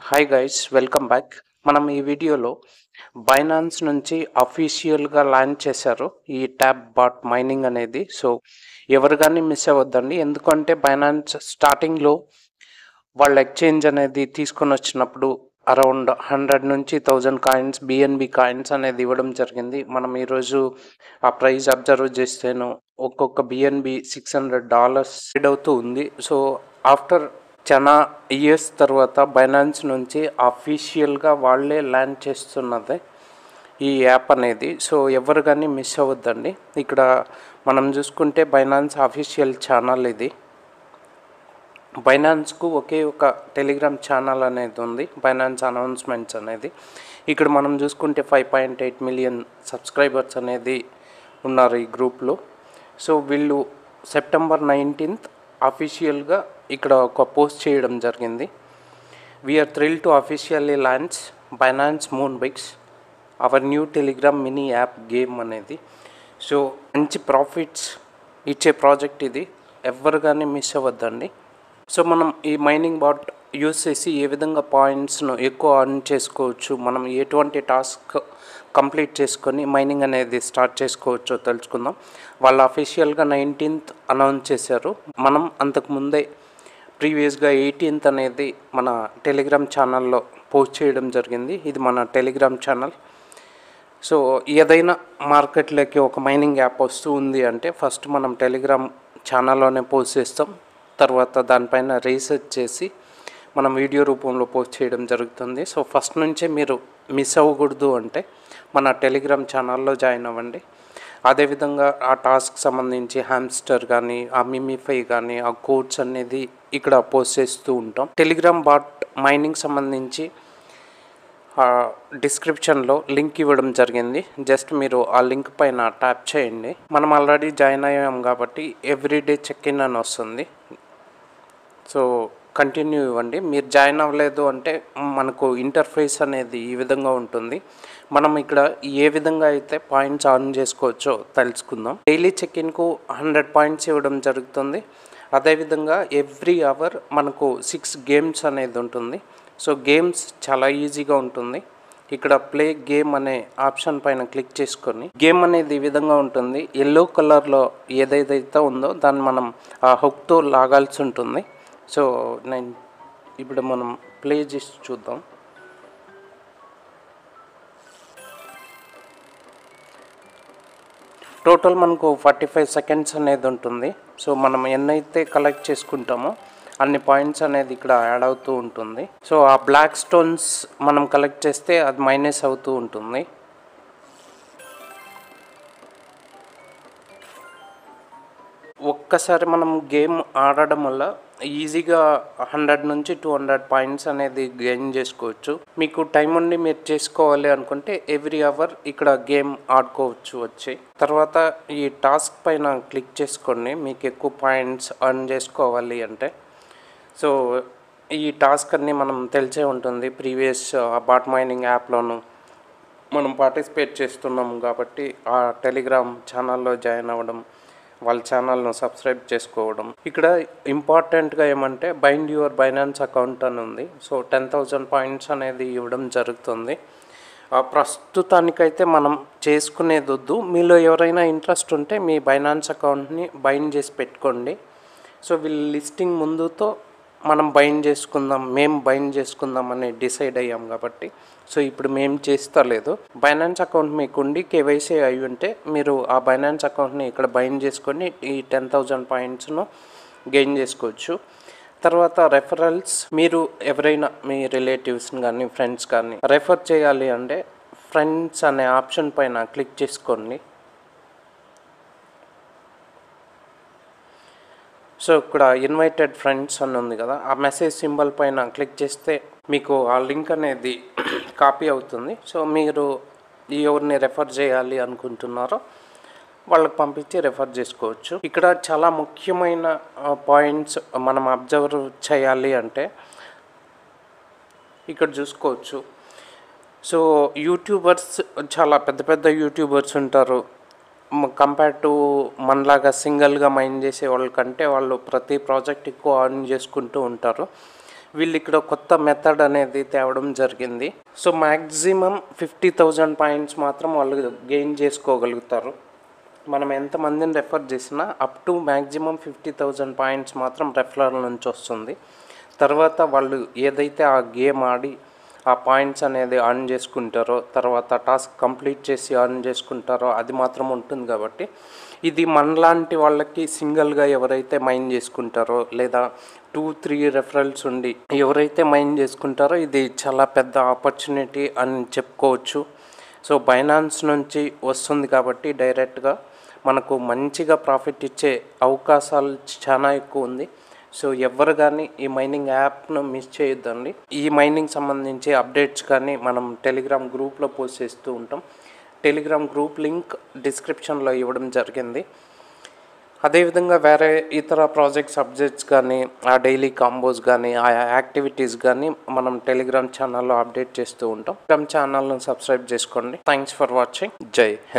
Hi guys, welcome back. మనం ఈ వీడియోలో బైనాన్స్ నుంచి అఫీషియల్గా లాంచ్ చేశారు ఈ ట్యాప్ బాట్ మైనింగ్ అనేది. సో ఎవరు కానీ మిస్ అవ్వద్దండి, ఎందుకంటే బైనాన్స్ స్టార్టింగ్లో వాళ్ళ ఎక్స్చేంజ్ అనేది తీసుకొని వచ్చినప్పుడు అరౌండ్ 100 నుంచి 1000 కాయిన్స్ బిఎన్బి కాయిన్స్ అనేది ఇవ్వడం జరిగింది. మనం ఈరోజు ఆ ప్రైస్ అబ్జర్వ్ చేస్తేను ఒక్కొక్క బిఎన్బి $600 ట్రేడ్ అవుతూ ఉంది. సో ఆఫ్టర్ చాలా ఇయర్స్ తర్వాత బైనాన్స్ నుంచి అఫీషియల్గా వాళ్ళే లాంచ్ చేస్తున్నది ఈ యాప్ అనేది. సో ఎవరు కానీ మిస్ అవ్వద్దండి. ఇక్కడ మనం చూసుకుంటే బైనాన్స్ అఫీషియల్ ఛానల్ ఇది. బైనాన్స్కు ఒకే ఒక టెలిగ్రామ్ ఛానల్ అనేది ఉంది, బైనాన్స్ అనౌన్స్మెంట్స్ అనేది. ఇక్కడ మనం చూసుకుంటే 5.8 మిలియన్ సబ్స్క్రైబర్స్ అనేది ఉన్నారు ఈ గ్రూప్లో. సో వీళ్ళు సెప్టెంబర్ 19th అఫీషియల్గా ఇక్కడ ఒక పోస్ట్ చేయడం జరిగింది. We're thrill to officially launch Binance Moonbix our new Telegram mini app game అనేది. సో మంచి ప్రాఫిట్స్ ఇచ్చే ప్రాజెక్ట్ ఇది, ఎవరు కానీ మిస్ అవ్వద్దండి. సో మనం ఈ మైనింగ్ బాట్ యూస్ చేసి ఏ విధంగా పాయింట్స్ను ఎక్కువ అర్న్ చేసుకోవచ్చు, మనం ఎటువంటి టాస్క్ కంప్లీట్ చేసుకొని మైనింగ్ అనేది స్టార్ట్ చేసుకోవచ్చో తెలుసుకుందాం. వాళ్ళు అఫీషియల్గా 19th అనౌన్స్ చేశారు. మనం అంతకుముందే ప్రీవియస్గా 18th అనేది మన టెలిగ్రామ్ ఛానల్లో పోస్ట్ చేయడం జరిగింది. ఇది మన టెలిగ్రామ్ ఛానల్. సో ఏదైనా మార్కెట్లోకి ఒక మైనింగ్ యాప్ వస్తూ ఉంది అంటే ఫస్ట్ మనం టెలిగ్రామ్ ఛానల్లోనే పోస్ట్ చేస్తాం, తర్వాత దానిపైన రీసెర్చ్ చేసి మనం వీడియో రూపంలో పోస్ట్ చేయడం జరుగుతుంది. సో ఫస్ట్ నుంచే మీరు మిస్ అవ్వకూడదు అంటే మన టెలిగ్రామ్ ఛానల్లో జాయిన్ అవ్వండి. అదేవిధంగా ఆ టాస్క్ సంబంధించి హ్యామ్స్టర్ కానీ ఆ మిమిఫై కానీ ఆ కోడ్స్ అనేది ఇక్కడ పోస్ట్ చేస్తూ ఉంటాం. టెలిగ్రామ్ బాట్ మైనింగ్ సంబంధించి డిస్క్రిప్షన్లో లింక్ ఇవ్వడం జరిగింది. జస్ట్ మీరు ఆ లింక్ పైన ట్యాప్ చేయండి. మనం ఆల్రెడీ జాయిన్ అయ్యాం కాబట్టి ఎవ్రీడే చెక్ ఇన్ అని వస్తుంది. సో కంటిన్యూ ఇవ్వండి. మీరు జాయిన్ అవ్వలేదు అంటే మనకు ఇంటర్ఫేస్ అనేది ఈ విధంగా ఉంటుంది. మనం ఇక్కడ ఏ విధంగా అయితే పాయింట్స్ ఆన్ చేసుకోవచ్చో తెలుసుకుందాం. డైలీ చెక్ ఇన్కు 100 పాయింట్స్ ఇవ్వడం జరుగుతుంది. అదేవిధంగా ఎవ్రీ అవర్ మనకు 6 గేమ్స్ అనేది ఉంటుంది. సో గేమ్స్ చాలా ఈజీగా ఉంటుంది. ఇక్కడ ప్లే గేమ్ అనే ఆప్షన్ పైన క్లిక్ చేసుకొని గేమ్ అనేది ఈ విధంగా ఉంటుంది. ఎల్లో కలర్లో ఏదైతే ఉందో దాన్ని మనం ఆ హుక్తో లాగాల్సి ఉంటుంది. సో ఇప్పుడు మనం ప్లే చేసి చూద్దాం. టోటల్ మనకు 45 సెకండ్స్ అనేది ఉంటుంది. సో మనం ఎన్నైతే కలెక్ట్ చేసుకుంటామో అన్ని పాయింట్స్ అనేది ఇక్కడ యాడ్ అవుతూ ఉంటుంది. సో ఆ బ్లాక్ స్టోన్స్ మనం కలెక్ట్ చేస్తే అది మైనస్ అవుతూ ఉంటుంది. ఒక్కసారి మనం గేమ్ ఆడడం వల్ల ఈజీగా 100 నుంచి 200 పాయింట్స్ అనేది గెయిన్ చేసుకోవచ్చు. మీకు టైం ఉండి మీరు చేసుకోవాలి అనుకుంటే ఎవ్రీ అవర్ ఇక్కడ గేమ్ ఆడుకోవచ్చు వచ్చి. తర్వాత ఈ టాస్క్ పైన క్లిక్ చేసుకోండి మీకు ఎక్కువ పాయింట్స్ అర్న్ చేసుకోవాలి అంటే. సో ఈ టాస్క్ అన్నీ మనం తెలిసే ఉంటుంది, ప్రీవియస్ బాట్ మైనింగ్ యాప్లోను మనం పార్టిసిపేట్ చేస్తున్నాము కాబట్టి ఆ టెలిగ్రామ్ ఛానల్లో జాయిన్ అవ్వడం, వాళ్ళ ఛానల్ను సబ్స్క్రైబ్ చేసుకోవడం. ఇక్కడ ఇంపార్టెంట్గా ఏమంటే బైండ్ యువర్ బైనాన్స్ అకౌంట్ అని ఉంది. సో 10,000 పాయింట్స్ అనేది ఇవ్వడం జరుగుతుంది. ప్రస్తుతానికైతే మనం చేసుకునేది వద్దు. మీలో ఎవరైనా ఇంట్రెస్ట్ ఉంటే మీ బైనాన్స్ అకౌంట్ని బైండ్ చేసి పెట్టుకోండి. సో వీళ్ళ లిస్టింగ్ ముందుతో మనం బైండ్ చేసుకుందాం అని డిసైడ్ అయ్యాం కాబట్టి. సో ఇప్పుడు మేము చేస్తలేదు. బైనాన్స్ అకౌంట్ మీకు ఉండి కేవైసీ అయి ఉంటే మీరు ఆ బైనాన్స్ అకౌంట్ని ఇక్కడ బైండ్ చేసుకొని ఈ 10,000 పాయింట్స్ను గెయిన్ చేసుకోవచ్చు. తర్వాత రెఫరల్స్, మీరు ఎవరైనా మీ రిలేటివ్స్ని కానీ ఫ్రెండ్స్ కానీ రెఫర్ చేయాలి అంటే ఫ్రెండ్స్ అనే ఆప్షన్ పైన క్లిక్ చేసుకోండి. సో ఇక్కడ ఇన్వైటెడ్ ఫ్రెండ్స్ అని ఉంది కదా, ఆ మెసేజ్ సింబల్ పైన క్లిక్ చేస్తే మీకు ఆ లింక్ అనేది కాపీ అవుతుంది. సో మీరు ఎవరిని రెఫర్ చేయాలి అనుకుంటున్నారో వాళ్ళకి పంపించి రెఫర్ చేసుకోవచ్చు. ఇక్కడ చాలా ముఖ్యమైన పాయింట్స్ మనం అబ్జర్వ్ చేయాలి అంటే ఇక్కడ చూసుకోవచ్చు. సో యూట్యూబర్స్, చాలా పెద్ద పెద్ద యూట్యూబర్స్ ఉంటారు. కంపేర్ టు మనలాగా సింగిల్గా మైండ్ చేసే వాళ్ళకంటే వాళ్ళు ప్రతి ప్రాజెక్ట్ ఎక్కువ అర్న్ చేసుకుంటూ ఉంటారు. వీళ్ళు ఇక్కడ కొత్త మెథడ్ అనేది తేవడం జరిగింది. సో మ్యాక్సిమం 50,000 పాయింట్స్ మాత్రం వాళ్ళు గెయిన్ చేసుకోగలుగుతారు. మనం ఎంతమందిని రెఫర్ చేసినా అప్ టు మ్యాక్సిమం 50,000 పాయింట్స్ మాత్రం రెఫరల్ నుంచి వస్తుంది. తర్వాత వాళ్ళు ఏదైతే ఆ గేమ్ ఆడి ఆ పాయింట్స్ అనేది అర్న్ చేసుకుంటారో, తర్వాత టాస్క్ కంప్లీట్ చేసి అర్న్ చేసుకుంటారో అది మాత్రం ఉంటుంది. కాబట్టి ఇది మనలాంటి వాళ్ళకి సింగిల్గా ఎవరైతే మైండ్ చేసుకుంటారో లేదా 2-3 రెఫరల్స్ ఉండి ఎవరైతే మైండ్ చేసుకుంటారో ఇది చాలా పెద్ద ఆపర్చునిటీ అని చెప్పుకోవచ్చు. సో బైనాన్స్ నుంచి వస్తుంది కాబట్టి డైరెక్ట్గా మనకు మంచిగా ప్రాఫిట్ ఇచ్చే అవకాశాలు చాలా ఎక్కువ ఉంది. సో ఎవరు కానీ ఈ మైనింగ్ యాప్ను మిస్ చేయొద్దండి. ఈ మైనింగ్ సంబంధించి అప్డేట్స్ కానీ మనం టెలిగ్రామ్ గ్రూప్లో పోస్ట్ చేస్తూ ఉంటాం. టెలిగ్రామ్ గ్రూప్ లింక్ డిస్క్రిప్షన్లో ఇవ్వడం జరిగింది. అదేవిధంగా వేరే ఇతర ప్రాజెక్ట్స్ అప్డేట్స్ కానీ ఆ డైలీ కాంబోస్ కానీ ఆ యాక్టివిటీస్ కానీ మనం టెలిగ్రామ్ ఛానల్లో అప్డేట్ చేస్తూ ఉంటాం. టెలిగ్రామ్ ఛానల్ను సబ్స్క్రైబ్ చేసుకోండి. Thanks for watching. జై హింద్.